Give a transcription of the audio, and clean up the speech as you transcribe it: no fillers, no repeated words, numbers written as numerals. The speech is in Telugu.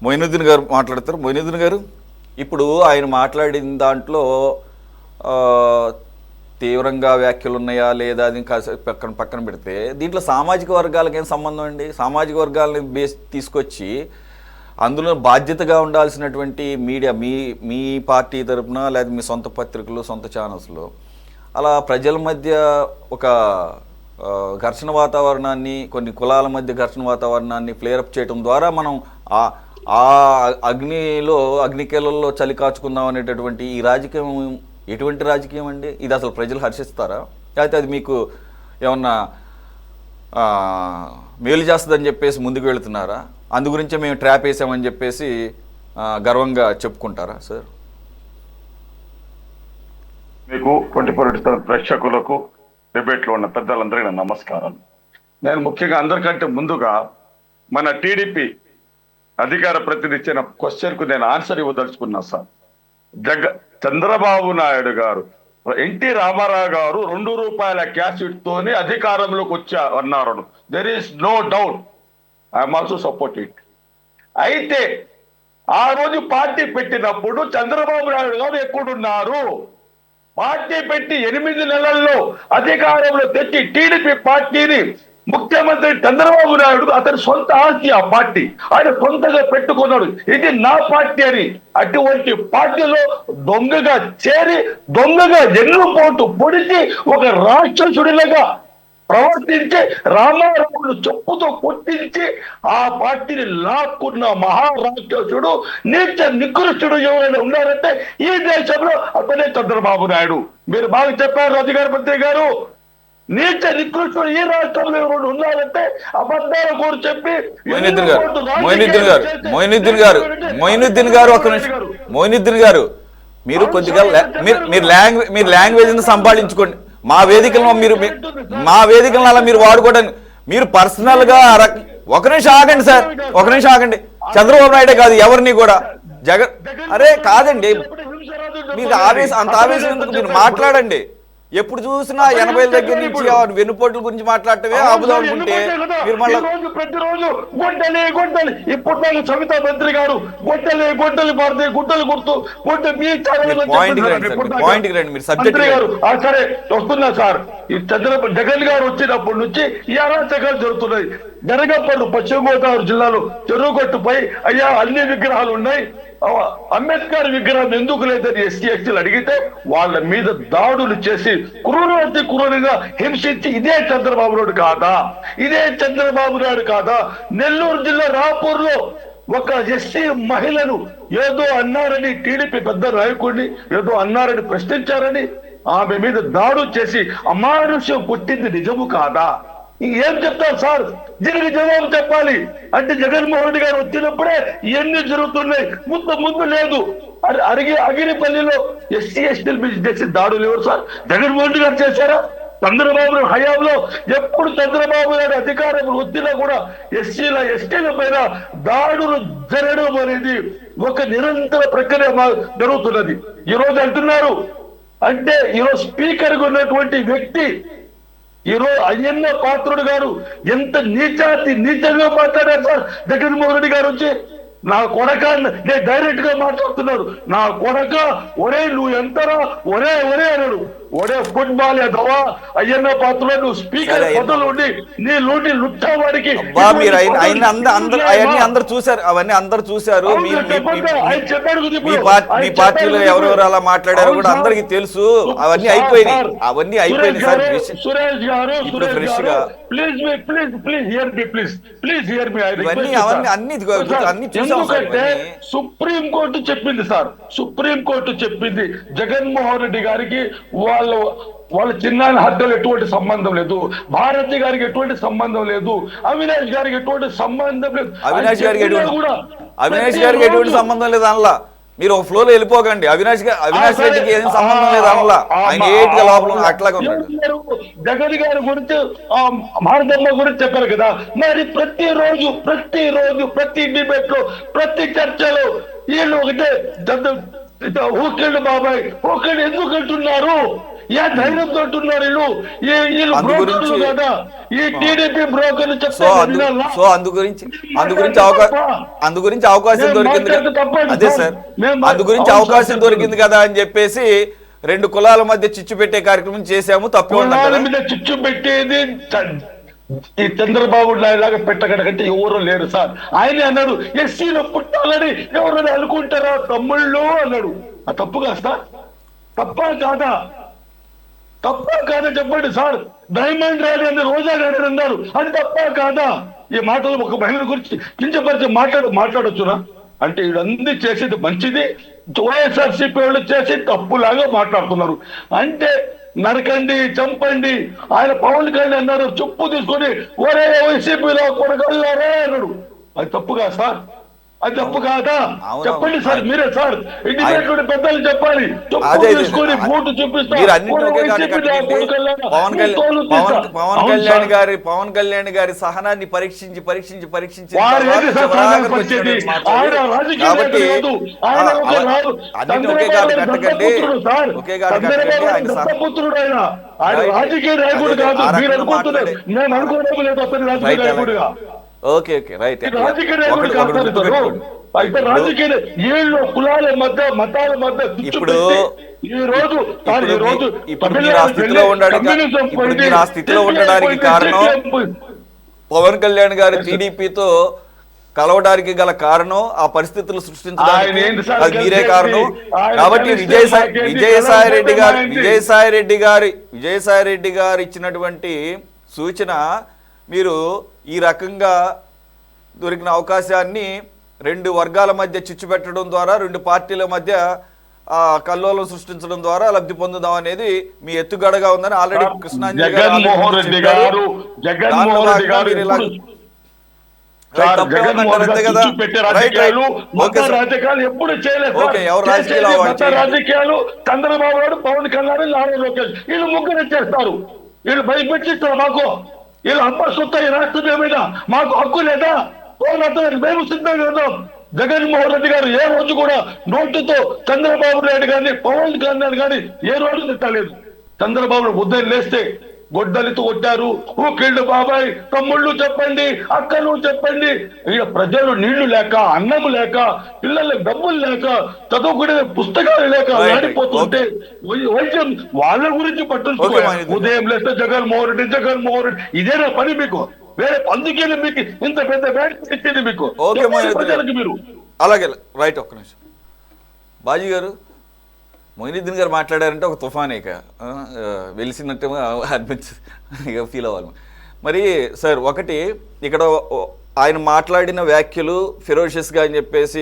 మొయినుద్దీన్ గారు మాట్లాడతారు. మొయినుద్దీన్ గారు, ఇప్పుడు ఆయన మాట్లాడిన దాంట్లో తీవ్రంగా వ్యాఖ్యలు ఉన్నాయా లేదా అది పక్కన పెడితే దీంట్లో సామాజిక వర్గాలకు ఏం సంబంధం అండి? సామాజిక వర్గాలని బేస్ తీసుకొచ్చి అందులో బాధ్యతగా ఉండాల్సినటువంటి మీడియా మీ పార్టీ తరపున లేదా మీ సొంత పత్రికలు సొంత ఛానల్స్లో అలా ప్రజల మధ్య ఒక ఘర్షణ వాతావరణాన్ని, కొన్ని కులాల మధ్య ఘర్షణ వాతావరణాన్ని ఫ్లేరప్ చేయడం ద్వారా మనం ఆ అగ్నికేలల్లో చలి కాచుకుందాం అనేటటువంటి ఈ రాజకీయం ఎటువంటి రాజకీయం అండి? ఇది అసలు ప్రజలు హర్షిస్తారా? అయితే అది మీకు ఏమన్నా మేలు చేస్తుందని చెప్పేసి ముందుకు వెళుతున్నారా? అందు గురించే మేము ట్రాప్ వేసామని చెప్పేసి గర్వంగా చెప్పుకుంటారా సార్? మీకు 24 ప్రేక్షకులకు, డిబేట్లో ఉన్న పెద్దలందరికీ నా నమస్కారం. నేను ముఖ్యంగా అందరికంటే ముందుగా మన టీడీపీ అధికార ప్రతినిధి ఇచ్చిన క్వశ్చన్కు నేను ఆన్సర్ ఇవ్వదలుచుకున్నా సార్. చంద్రబాబు నాయుడు గారు, ఎన్టీ రామారావు గారు 2 రూపాయల క్యాసెట్ తోనే అధికారంలోకి వచ్చారన్నారు. There is no doubt, I'm also support it. అయితే ఆ రోజు పార్టీ పెట్టినప్పుడు చంద్రబాబు నాయుడు గారు ఎక్కడున్నారు? పార్టీ పెట్టి 8 నెలల్లో అధికారంలో తెచ్చి టీడీపీ పార్టీని ముఖ్యమంత్రి చంద్రబాబు నాయుడు అతని సొంత ఆస్తి ఆ పార్టీ, ఆయన సొంతగా పెట్టుకున్నాడు. ఇది నా పార్టీ అని అటువంటి పార్టీలో దొంగగా చేరి దొంగగా ఎన్నుపోటు పొడిచి ఒక రాక్షసుడిలాగా ప్రవర్తించి రామారావును చెప్పుతో కొట్టించి ఆ పార్టీని లాక్కున్న మహారాక్షసుడు, నీచ నికృష్టుడు ఎవరైనా ఉన్నారంటే ఈ దేశంలో అతనే చంద్రబాబు నాయుడు. మీరు బాగా చెప్పారు అధికార మంత్రి గారు. నీచ నికృష్టుడు ఈ రాష్ట్రంలో ఎవరు ఉన్నారంటే అబద్ధాల కూర చెప్పి మొయినుద్దీన్ గారు మీరు కొద్దిగా మీరు లాంగ్వేజ్ సంపాదించుకోండి. మా వేదికలను అలా మీరు వాడుకోవడానికి మీరు పర్సనల్ గా ఒక నిమిషం ఆగండి సార్, ఒక నిమిషం ఆగండి. చంద్రబాబు నాయుడే కాదు ఎవరిని కూడా అరే కాదండి, మీకు అంత ఆవేశం ఎందుకు? మీరు మాట్లాడండి. ఎప్పుడు చూసినా 80ల దగ్గర నుంచి వెన్నుపోట్ల గురించి మాట్లాడటమే ఆపుదాం అనుకుంటే మీరు మళ్ళీ ప్రతిరోజు గొడ్డలి గొడ్డలి. ఇప్పుడు సవితా మంత్రి గారు గొడ్డలి గొడ్డలి మారుతాయి, గుడ్డలు గుర్తు పాయింట్కి రండి. మీరు సబ్జెక్ట్ గారు సరే వస్తున్నా సార్. ఈ జగన్ గారు వచ్చినప్పటి నుంచి ఈ అరాచకాలు జరుగుతున్నాయి. జరగపల్లి పశ్చిమ గోదావరి జిల్లాలో చెరువుగట్టుపై అయ్యా అన్ని విగ్రహాలు ఉన్నాయి, అంబేద్కర్ విగ్రహం ఎందుకు లేదని ఎస్సీ ఎస్టీలు అడిగితే వాళ్ళ మీద దాడులు చేసి క్రూరంగా హింసించి ఇదే చంద్రబాబు నాయుడు కాదా? ఇదే చంద్రబాబు నాయుడు కాదా? నెల్లూరు జిల్లా రాపూర్ లో ఒక ఎస్సీ మహిళను ఏదో అన్నారని, టీడీపీ పెద్ద నాయకుడిని ఏదో అన్నారని ప్రశ్నించారని ఆమె మీద దాడు చేసి అమానుష్యం పుట్టింది నిజము కాదా? ఏం చెప్తారు సార్? దీనికి జవాబు చెప్పాలి. అంటే జగన్మోహన్ రెడ్డి గారు వచ్చినప్పుడే ఇవన్నీ జరుగుతున్నాయి, ముందు లేదు. అగిరిపల్లిలో ఎస్సీ ఎస్టీల మీద చేసి దాడులు ఎవరు సార్? జగన్మోహన్ రెడ్డి గారు చేశారా? చంద్రబాబు హయాంలో ఎప్పుడు చంద్రబాబు నాయుడు అధికారం వచ్చినా కూడా ఎస్సీల ఎస్టీల పైన దాడులు జరగడం అనేది ఒక నిరంతర ప్రక్రియ జరుగుతున్నది. ఈరోజు అంటున్నారు అంటే ఈరోజు స్పీకర్ గా ఉన్నటువంటి వ్యక్తి ఈరోజు అయ్యన్న పాత్రుడు గారు ఎంత నీచంగా మాట్లాడారు సార్. జగన్మోహన్ రెడ్డి గారు వచ్చి నా కొడక, నేను డైరెక్ట్ గా మాట్లాడుతున్నాడు, నా కొడక ఒరే నువ్వు ఎంతరా ఒరే అన్నాడు. ఒరే ఫుట్బాల్ ఎదవా అయ్యన్న పాత్రుడు, నువ్వు స్పీకర్ పదవులు ఉండి నీ లోటి లుట్టావాడికి అందరు చూసారు, అవన్నీ అందరు చూసారు. మీ పార్టీలో ఎవరెవరు అలా మాట్లాడారో కూడా అందరికి తెలుసు. అవన్నీ అయిపోయినాయి సార్. సురేష్ గారు ప్లీజ్ హియర్ మీ. అన్ని ఎందుకంటే సుప్రీం కోర్టు చెప్పింది సార్, సుప్రీం కోర్టు చెప్పింది జగన్మోహన్ రెడ్డి గారికి వాళ్ళ చిన్నాయన హత్యలు ఎటువంటి సంబంధం లేదు, భారతి గారికి ఎటువంటి సంబంధం లేదు, అవినాష్ గారికి ఎటువంటి సంబంధం లేదు. అవినాష్ గారికి ఎటువంటి సంబంధం లేదు అనలా. మీరు ఒక ఫ్లోలో వెళ్ళిపోకండి. అవినాష్ రెడ్డికి ఏం సంబంధం లేదు అనలా. ఆయన ఏట్గా లోపల అట్లాగా ఉన్నాడు. జగన్ గారి గురించి భారతమ్మ గురించి చెప్పారు కదా. మరి ప్రతిరోజు ప్రతి డిబేట్ లో ప్రతి చర్చలో వీళ్ళు ఒకటే ఊకెళ్ళు బాబాయ్ ఊకెళ్ళు ఎందుకు అంటున్నారు? ఏ ధైర్యంతో అంటున్నారు వీళ్ళు వీళ్ళు అందు బ్రోకర్లు గురించి- కదా, ఈ టీడీపీ బ్రోకర్లు సో అందు గురించి అవకాశం నేను దొరికింది మాట్లాడితే తప్పండి అదే సార్. సార్ మేము అందు గురించి అవును అవకాశం సార్. దొరికింది కదా అని చెప్పేసి రెండు కులాల మధ్య చిచ్చు పెట్టే కార్యక్రమం చేశాము, తప్పే కులాల ఉందంటారా? మీద చిచ్చు పెట్టేది ఈ చంద్రబాబు నాయుడు లాగా పెట్టకంటే ఎవరు లేరు సార్. ఆయనే అన్నాడు ఎస్సీలో పుట్టాలని ఎవరైనా అనుకుంటారా తమ్ముళ్ళు అన్నాడు. ఆ తప్పు కాస్తా తప్పా కాదా? తప్పా కాదా చెప్పండి సార్. డైమండ్ ర్యాలీ అని రోజా గారు అన్నారు, అది తప్పా కాదా? ఈ మాటలు ఒక మహిళ గురించి కించపరిచి మాట్లాడొచ్చునా? అంటే వీళ్ళందరూ చేసేది మంచిది, వైఎస్ఆర్సీపీ వాళ్ళు చేసేది తప్పులాగా మాట్లాడుతున్నారు. అంటే నరకండి, చంపండి. ఆయన పవన్ కళ్యాణ్ అన్నారు చెప్పు తీసుకొని ఒరే వైసీపీలో కొనగలరా అన్నాడు. అది తప్పుగా సార్? అది తప్పు కాదా? అవును. చెప్పండి సార్, మీరే సార్ ఇండిపెండెంట్ పెద్దలు చెప్పాలి. చెప్పు అదే తీసుకొని బూటు చూపిస్తా మీరు అన్నింటినీ ఒకే కాడ కట్టకండి. పవన్ కళ్యాణ్ గారి సహనాన్ని పరీక్షించి వారు తర్వాత ఏది సార్ చివరాఖరికి సహనం పరిచేది? వచ్చినటువంటి మాట్లాడి. ఆయన రాజకీయ కాబట్టి నాయకుడు కాదు. ఆయన ఒక రాజు. అన్నింటినీ ఒకే కాడ కట్టకండి, దత్తపుత్రుడు సార్. ఒకే కాడ కట్టకండి. ఆయన దత్తపుత్రుడు ఆయన. ఆయన రైట్. రాజకీయ నాయకుడు అదే, కాదు. ఆ మీరు రకంగా అనుకుంటున్నారు, మాట్లాడే- నేను అనుకోవడం లేదు అతని రాజకీయ రైట్, నాయకుడిగా. Okay right. రాజకీయ నాయకుడు కాదు సార్ ఇతను. అయితే రాజకీయ ఏళ్ళు కులాల మధ్య మతాల మధ్య ఇప్పుడు ఈ రోజు ఇప్పుడు మీరు ఆ స్థితిలో ఉండడానికి కారణం పవన్ కళ్యాణ్ గారు టీడీపీతో కలవడానికి గల కారణం, ఆ పరిస్థితులు సృష్టించడానికి అది మీరే కారణం. కాబట్టి విజయసాయి రెడ్డి గారు ఇచ్చినటువంటి సూచన, మీరు ఈ రకంగా దొరికిన అవకాశాన్ని రెండు వర్గాల మధ్య చిచ్చు పెట్టడం ద్వారా, రెండు పార్టీల మధ్య కల్లోలం సృష్టించడం ద్వారా లబ్ధి పొందుదాం అనేది మీ ఎత్తుగడగా ఉందని ఆల్రెడీ కృష్ణాంజలి జగన్మోహన్ రెడ్డి గారు రాజకీయాలు ఎప్పుడు చేయలేదు. రాజకీయాలు చంద్రబాబు నాయుడు, పవన్ కళ్యాణ్, నారా లోకేష్ వీళ్ళు ముగ్గురు చేస్తారు. వీళ్ళు భయపెట్టిస్తారు మాకు. వీళ్ళు అమ్మ సొత్త ఈ రాష్ట్రం మీద మాకు హక్కు లేదా? మేము సిద్ధంగా ఉన్నాం. జగన్మోహన్ రెడ్డి గారు ఏ రోజు కూడా నోటుతో చంద్రబాబు నాయుడు గారిని, పవన్ కళ్యాణ్ గారిని ఏ రోజు తిట్టలేదు. చంద్రబాబు ఉదయం లేస్తే గొడ్డలితో కొట్టారు. ఊకిళ్ళు బాబాయ్, తమ్ముళ్ళు చెప్పండి, అక్కలు చెప్పండి. ఇక ప్రజలు నీళ్లు లేక, అన్నం లేక, పిల్లలకు డబ్బులు లేక, చదువుకునే పుస్తకాలు లేక ఆడిపోతుంటే వైద్యం వాళ్ళ గురించి పట్టించుకోవాలి. ఉదయం లేస్తే జగన్మోహన్ రెడ్డి ఇదేనా పని మీకు? వేరే అందుకే మీకు ఇంత పెద్ద బ్యాంక్ ఇచ్చింది మీకు. ప్రజలకు మీరు అలాగే రైట్. ఒక్క నిమిషం బాజీ గారు, మొయినుద్దీన్ గారు మాట్లాడారంటే ఒక తుఫాన్ ఇక వెలిసినట్టుగా ఇక ఫీల్ అవ్వాలి. మరి సార్ ఒకటి ఇక్కడ ఆయన మాట్లాడిన వ్యాఖ్యలు ఫెరోషియస్గా అని చెప్పేసి